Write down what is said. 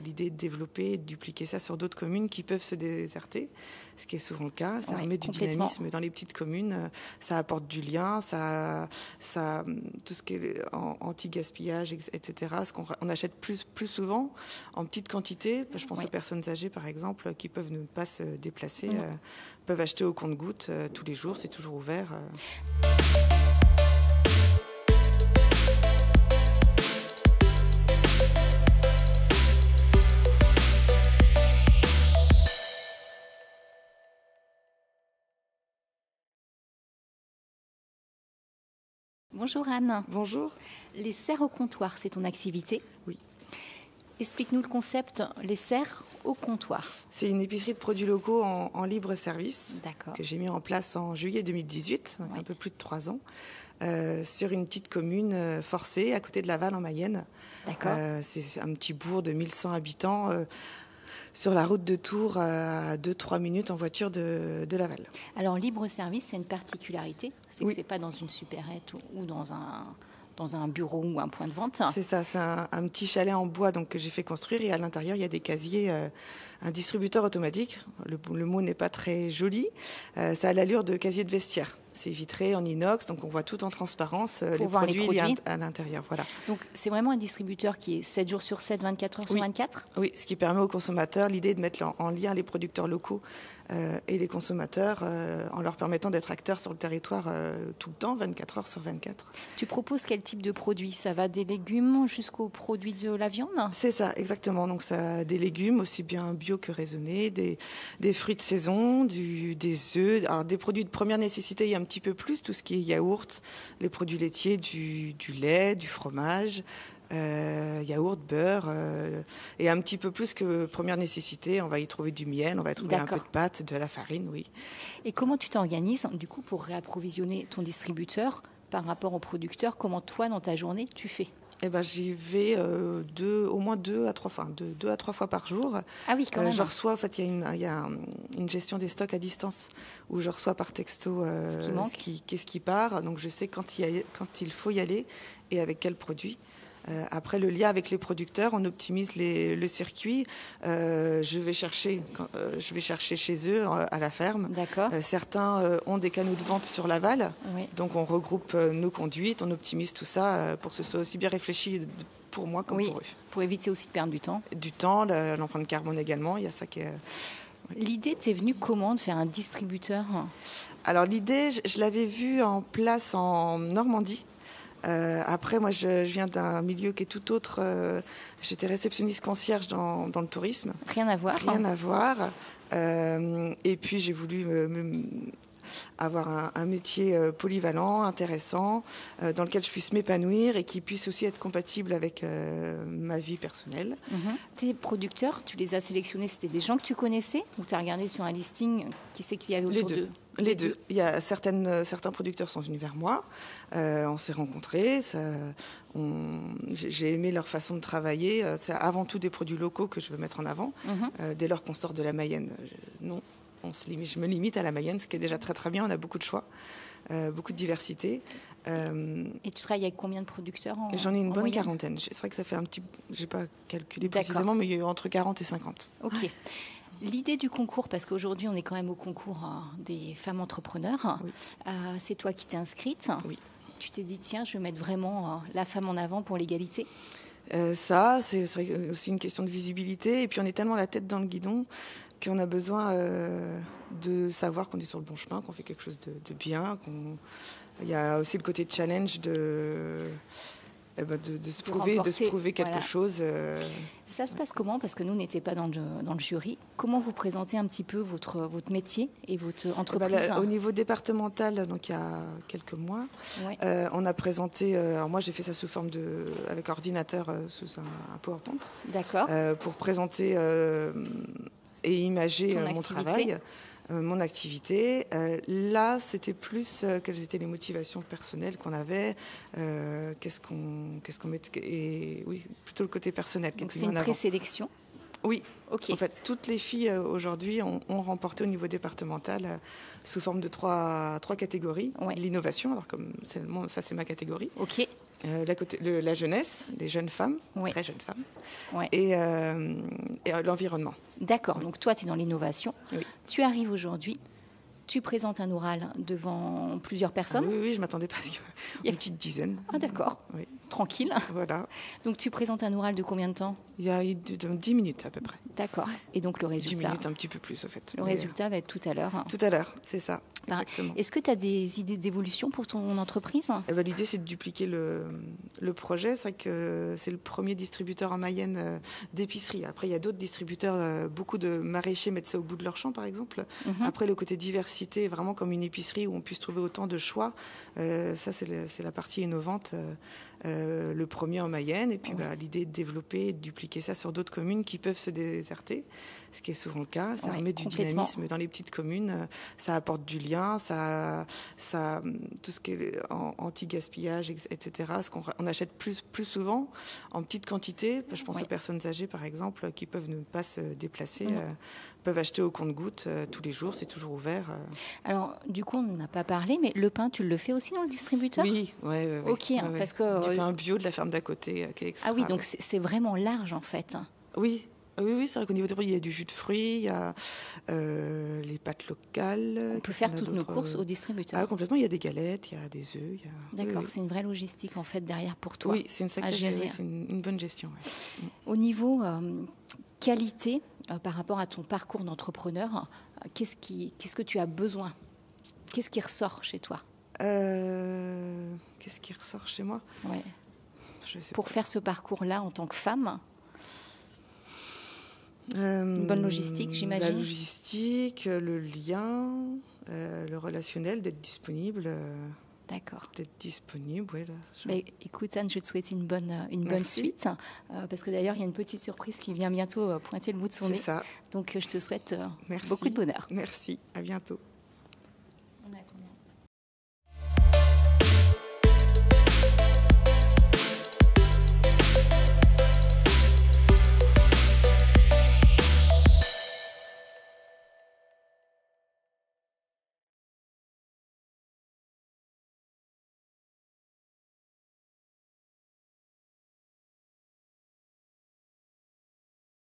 l'idée de développer et de dupliquer ça sur d'autres communes qui peuvent se déserter, ce qui est souvent le cas. Ça remet du dynamisme dans les petites communes, ça apporte du lien, ça tout ce qui est anti-gaspillage, etc. On achète plus souvent en petite quantité. Je pense aux personnes âgées, par exemple, qui peuvent ne pas se déplacer, peuvent acheter au compte-gouttes tous les jours, c'est toujours ouvert. Bonjour Anne. Bonjour. Les serres au comptoir, c'est ton activité? Oui. Explique-nous le concept, les serres au comptoir. C'est une épicerie de produits locaux en libre service que j'ai mis en place en juillet 2018, donc un peu plus de 3 ans, sur une petite commune forcée à côté de Laval en Mayenne. D'accord. C'est un petit bourg de 1100 habitants sur la route de Tours à 2-3 minutes en voiture de Laval. Alors libre service, c'est une particularité, c'est que c'est pas dans une supérette ou dans un bureau ou un point de vente. C'est ça, c'est un petit chalet en bois que j'ai fait construire et à l'intérieur il y a des casiers, un distributeur automatique. Le mot n'est pas très joli, ça a l'allure de casier de vestiaire. C'est vitré en inox, donc on voit tout en transparence les produits à l'intérieur. Voilà. Donc c'est vraiment un distributeur qui est 7 jours sur 7, 24 heures sur 24 ? Oui, ce qui permet aux consommateurs, l'idée est de mettre en lien les producteurs locaux et les consommateurs en leur permettant d'être acteurs sur le territoire tout le temps, 24 heures sur 24. Tu proposes quel type de produits? Ça va des légumes jusqu'aux produits de la viande? C'est ça, exactement. Donc ça a des légumes aussi bien bio que raisonnés, des fruits de saison, des œufs, alors des produits de première nécessité, il y a un petit peu plus, tout ce qui est yaourt, les produits laitiers, du lait, du fromage, yaourt, beurre, et un petit peu plus que première nécessité, on va y trouver du miel, on va y trouver un peu de pâte, de la farine, oui. Et comment tu t'organises du coup pour réapprovisionner ton distributeur par rapport au producteur? Comment toi, dans ta journée, tu fais? J'y vais au moins 2 à 3 fois par jour. Ah oui, quand même. Je reçois, en fait, il y a une gestion des stocks à distance où je reçois par texto qu'est-ce qui part. Donc je sais quand il faut y aller et avec quel produit. Après, le lien avec les producteurs, on optimise le circuit. Je vais chercher chez eux à la ferme. D'accord. Certains ont des canaux de vente sur Laval. Oui. Donc, on regroupe nos conduites, on optimise tout ça pour que ce soit aussi bien réfléchi pour moi comme pour eux. Pour éviter aussi de perdre du temps. Du temps, l'empreinte carbone également. Il y a ça qui est... L'idée t'est venue comment de faire un distributeur? Alors, l'idée, je l'avais vue en place en Normandie. Après, moi, je viens d'un milieu qui est tout autre. J'étais réceptionniste concierge dans le tourisme. Rien à voir. Rien à voir. Et puis, j'ai voulu avoir un métier polyvalent, intéressant, dans lequel je puisse m'épanouir et qui puisse aussi être compatible avec ma vie personnelle. Tes producteurs, tu les as sélectionnés, c'était des gens que tu connaissais ou tu as regardé sur un listing qui c'est qu'il y avait autour d'eux? Les deux. Il y a certains producteurs sont venus vers moi, on s'est rencontrés, j'ai aimé leur façon de travailler. C'est avant tout des produits locaux que je veux mettre en avant. Dès lors qu'on sort de la Mayenne, je me limite à la Mayenne, ce qui est déjà très très bien, on a beaucoup de choix, beaucoup de diversité. Et tu travailles avec combien de producteurs J'en ai une bonne quarantaine. C'est vrai que ça fait un petit... J'ai pas calculé précisément, mais il y a eu entre 40 et 50. Ok. L'idée du concours, parce qu'aujourd'hui on est quand même au concours des femmes entrepreneurs, c'est toi qui t'es inscrite. Oui. Tu t'es dit, tiens, je vais mettre vraiment la femme en avant pour l'égalité. Ça, c'est aussi une question de visibilité. Et puis on est tellement la tête dans le guidon qu'on a besoin de savoir qu'on est sur le bon chemin, qu'on fait quelque chose de bien. Il y a aussi le côté challenge de se prouver quelque chose. Ça se passe comment? Parce que nous, on n'était pas dans le jury. Comment vous présentez un petit peu votre métier et votre entreprise? Au niveau départemental, donc il y a quelques mois, on a présenté... alors moi, j'ai fait ça sous forme avec ordinateur, sous un PowerPoint. D'accord. Pour présenter et imager mon travail. Mon activité. Là, c'était plus quelles étaient les motivations personnelles qu'on avait, qu'est-ce qu'on mettait, et oui, plutôt le côté personnel. Donc c'est une présélection? Oui. Okay. En fait, toutes les filles aujourd'hui ont remporté au niveau départemental sous forme de trois catégories. Ouais. L'innovation, alors comme ça c'est ma catégorie. Ok. La jeunesse, les jeunes femmes, oui. Très jeunes femmes, Ouais. et l'environnement. D'accord, donc toi, tu es dans l'innovation. Oui. Tu arrives aujourd'hui, tu présentes un oral devant plusieurs personnes. Oui, je ne m'attendais pas à une petite dizaine. Ah d'accord, oui. Tranquille. Voilà. Donc tu présentes un oral de combien de temps? Il y a 10 minutes à peu près. D'accord, et donc le résultat? 10 minutes, un petit peu plus au fait. Le résultat va être tout à l'heure. Tout à l'heure, c'est ça. Est-ce que tu as des idées d'évolution pour ton entreprise? L'idée, c'est de dupliquer le projet. C'est vrai que c'est le premier distributeur en Mayenne d'épicerie. Après, il y a d'autres distributeurs. Beaucoup de maraîchers mettent ça au bout de leur champ, par exemple. Après, le côté diversité, vraiment comme une épicerie où on puisse trouver autant de choix. Ça, c'est la partie innovante. Le premier en Mayenne. Et puis, l'idée est de développer et de dupliquer ça sur d'autres communes qui peuvent se déserter, ce qui est souvent le cas. Ça remet du dynamisme dans les petites communes. Ça apporte du lien. Ça tout ce qui est anti-gaspillage, etc. Ce qu'on achète plus souvent en petite quantité. Je pense aux personnes âgées, par exemple, qui peuvent ne pas se déplacer, peuvent acheter au compte-gouttes tous les jours. C'est toujours ouvert. Alors, du coup, on n'en a pas parlé, mais le pain, tu le fais aussi dans le distributeur? Oui. Ok, parce que... Du pain bio de la ferme d'à côté, qui est extra. Ah oui, donc c'est vraiment large, en fait. Oui, c'est vrai qu'au niveau des produits, il y a du jus de fruits, il y a les pâtes locales. On peut faire toutes nos courses au distributeur. Ah, complètement, il y a des galettes, il y a des œufs. D'accord, c'est une vraie logistique, en fait, derrière pour toi. Oui, c'est une sacrée gérer. C'est une bonne gestion. Ouais. Au niveau qualité, par rapport à ton parcours d'entrepreneur, qu'est-ce que tu as besoin? Qu'est-ce qui ressort chez toi? Qu'est-ce qui ressort chez moi? Pour faire ce parcours-là en tant que femme, une bonne logistique, j'imagine. La logistique, le lien, le relationnel, d'être disponible. D'accord. D'être disponible, oui. Écoute Anne, je vais te souhaiter une bonne suite, parce que d'ailleurs il y a une petite surprise qui vient bientôt pointer le bout de son nez. C'est ça. Donc je te souhaite beaucoup de bonheur. Merci, à bientôt.